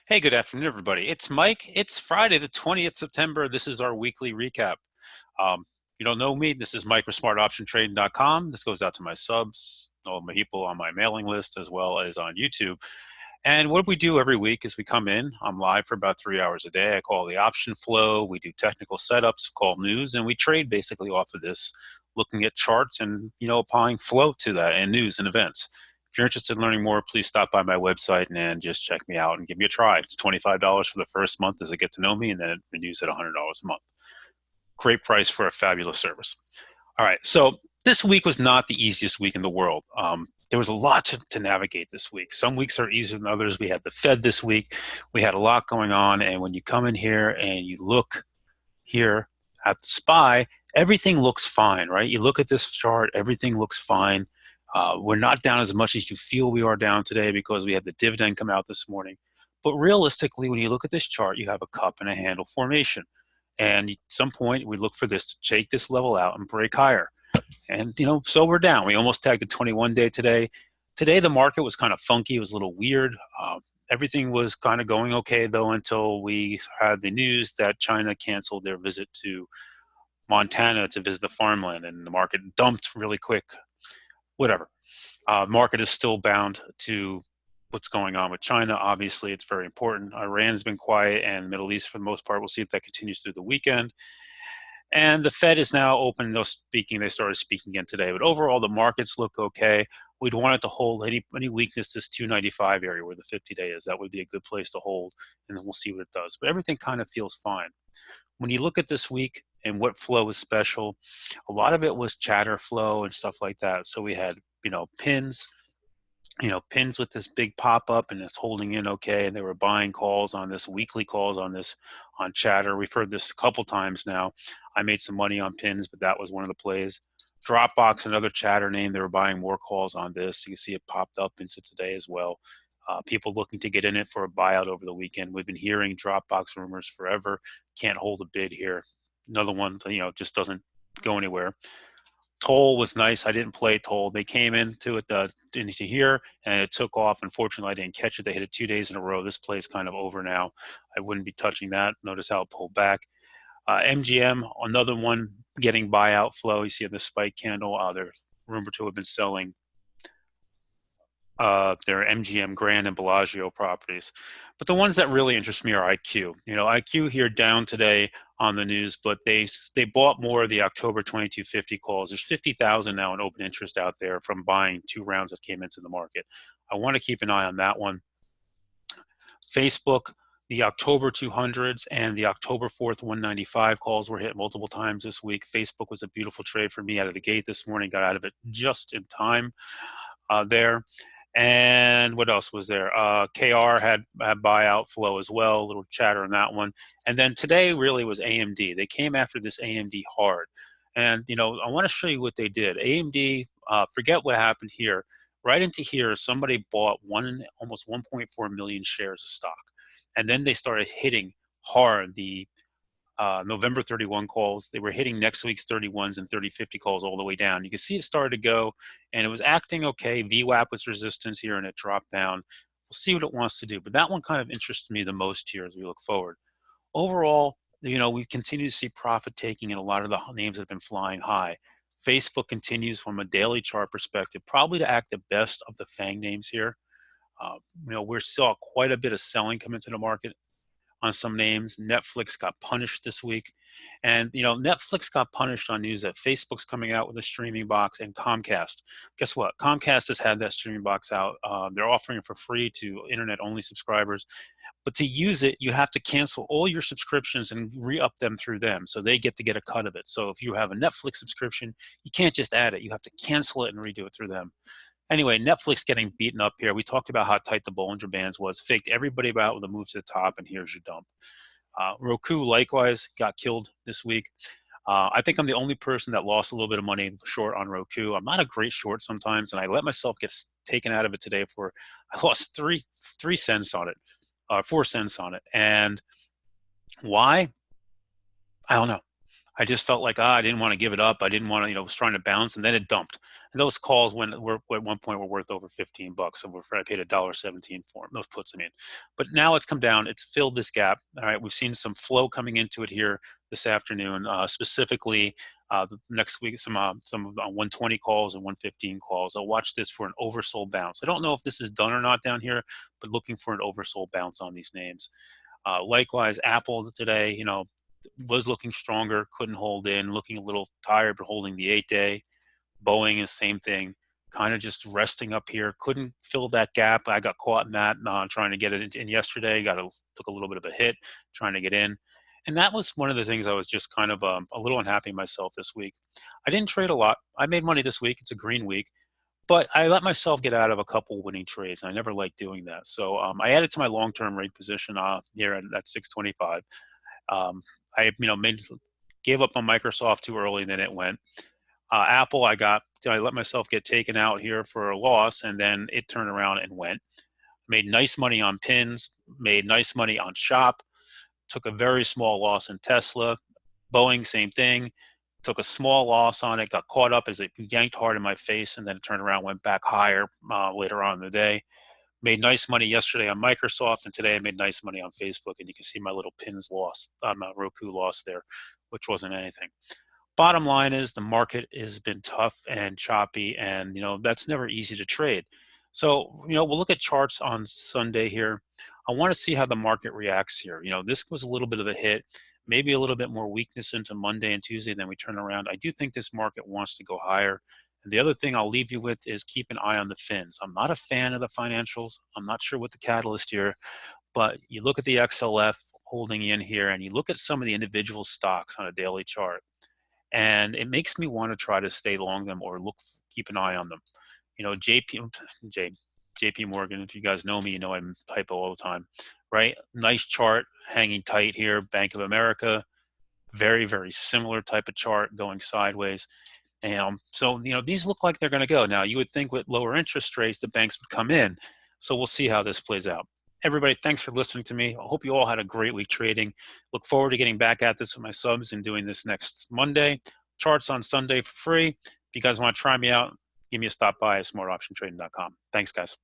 Hey, good afternoon, everybody. It's Mike. It's Friday, the 20th September. This is our weekly recap. You don't know me. This is Mike with SmartOptionTrading.com. This goes out to my subs, all my people on my mailing list, as well as on YouTube. And what we do every week is we come in. I'm live for about 3 hours a day. I call the option flow. We do technical setups, call news, and we trade basically off of this, looking at charts and applying flow to that and news and events. If you're interested in learning more, please stop by my website and just check me out and give me a try. It's $25 for the first month as a get to know me, and then it renews at $100 a month. Great price for a fabulous service. All right, so this week was not the easiest week in the world. There was a lot to navigate this week. Some weeks are easier than others. We had the Fed this week. We had a lot going on, and when you come in here and you look here at the SPY, everything looks fine, right? You look at this chart, everything looks fine. We're not down as much as you feel we are down today because we had the dividend come out this morning. But realistically, when you look at this chart, you have a cup and a handle formation. And at some point, we look for this to take this level out and break higher. And, so we're down. We almost tagged the 21 day today. Today, the market was kind of funky. It was a little weird. Everything was kind of going okay, though, until we had the news that China canceled their visit to Montana to visit the farmland, and the market dumped really quick. Whatever. Market is still bound to what's going on with China. Obviously, it's very important. Iran's been quiet, and the Middle East, for the most part, we'll see if that continues through the weekend. And the Fed is now open. They started speaking again today. But overall, the markets look okay. We'd want it to hold any weakness, this 295 area where the 50-day is. That would be a good place to hold, and then we'll see what it does. But everything kind of feels fine. When you look at this week and what flow is special, a lot of it was chatter flow and stuff like that. So we had, pins, pins with this big pop up, and it's holding in okay. And they were buying calls on this, weekly calls on this, on chatter. We've heard this a couple times now. I made some money on pins, but that was one of the plays. Dropbox, another chatter name, they were buying more calls on this. You can see it popped up into today as well. People looking to get in it for a buyout over the weekend. We've been hearing Dropbox rumors forever. Can't hold a bid here. Another one, just doesn't go anywhere. Toll was nice. I didn't play Toll. They came into it into here, and it took off. Unfortunately, I didn't catch it. They hit it 2 days in a row. This play is kind of over now. I wouldn't be touching that. Notice how it pulled back. MGM, another one getting buyout flow. You see the spike candle. They're rumored to have been selling their MGM Grand and Bellagio properties. But the ones that really interest me are IQ. IQ here down today on the news, but they bought more of the October 2250 calls. There's 50,000 now in open interest out there from buying 2 rounds that came into the market. I want to keep an eye on that one. Facebook, the October 200s and the October 4th 195 calls were hit multiple times this week. Facebook was a beautiful trade for me out of the gate this morning. Got out of it just in time there. And what else was there? KR had buyout flow as well, a little chatter on that one. And then today really was AMD. They came after this AMD hard. And, I want to show you what they did. AMD, forget what happened here. Right into here, somebody bought almost 1.4 million shares of stock. And then they started hitting hard the November 31 calls. They were hitting next week's 31s and 3050 calls all the way down. You can see it started to go, and it was acting okay. VWAP was resistance here, and it dropped down. We'll see what it wants to do. But that one kind of interests me the most here as we look forward. Overall, we continue to see profit taking in a lot of the names that have been flying high. Facebook continues from a daily chart perspective, probably to act the best of the FANG names here. We saw quite a bit of selling come into the market on some names. Netflix got punished this week. And, Netflix got punished on news that Facebook's coming out with a streaming box, and Comcast. Guess what? Comcast has had that streaming box out. They're offering it for free to internet-only subscribers. But to use it, you have to cancel all your subscriptions and re-up them through them. So they get to get a cut of it. So if you have a Netflix subscription, you can't just add it. You have to cancel it and redo it through them. Anyway, Netflix getting beaten up here. We talked about how tight the Bollinger Bands was. Faked everybody out with a move to the top, and here's your dump. Roku, likewise, got killed this week. I think I'm the only person that lost a little bit of money short on Roku. I'm not a great short sometimes, and I let myself get taken out of it today I lost 3 cents on it, 4 cents on it. And why? I don't know. I just felt like, I didn't want to give it up. I didn't want to, was trying to bounce, and then it dumped. And those calls were at one point were worth over $15. So I paid $1.17 for them. Those puts, I mean. But now it's come down. It's filled this gap. All right, we've seen some flow coming into it here this afternoon, specifically next week, some 120 calls and 115 calls. I'll watch this for an oversold bounce. I don't know if this is done or not down here, but looking for an oversold bounce on these names. Likewise, Apple today, was looking stronger, couldn't hold in, looking a little tired, but holding the 8-day. Boeing is same thing, kind of just resting up here. Couldn't fill that gap. I got caught in that, trying to get it in yesterday. Took a little bit of a hit trying to get in. And that was one of the things I was just kind of a little unhappy myself this week. I didn't trade a lot. I made money this week. It's a green week. But I let myself get out of a couple winning trades. I never liked doing that. So I added to my long-term rate position here at 625. I gave up on Microsoft too early, and then it went. Apple, I let myself get taken out here for a loss, and then it turned around and went. Made nice money on pins, made nice money on Shop, took a very small loss in Tesla. Boeing, same thing. Took a small loss on it, got caught up as it yanked hard in my face, and then it turned around, went back higher later on in the day. Made nice money yesterday on Microsoft, and today I made nice money on Facebook, and you can see my little pins loss, Roku loss there, which wasn't anything. Bottom line is the market has been tough and choppy, and that's never easy to trade. So we'll look at charts on Sunday here. I want to see how the market reacts here. This was a little bit of a hit, maybe a little bit more weakness into Monday and Tuesday, then we turn around. I do think this market wants to go higher. And the other thing I'll leave you with is keep an eye on the fins. I'm not a fan of the financials. I'm not sure what the catalyst here, but you look at the XLF holding in here, and you look at some of the individual stocks on a daily chart, and it makes me want to try to stay long them or keep an eye on them. JP Morgan, if you guys know me, I'm typo all the time, right? Nice chart hanging tight here. Bank of America, very, very similar type of chart going sideways. And so, these look like they're going to go. Now, you would think with lower interest rates, the banks would come in. So we'll see how this plays out. Everybody, thanks for listening to me. I hope you all had a great week trading. Look forward to getting back at this with my subs and doing this next Monday. Charts on Sunday for free. If you guys want to try me out, give me a stop by at smartoptiontrading.com. Thanks, guys.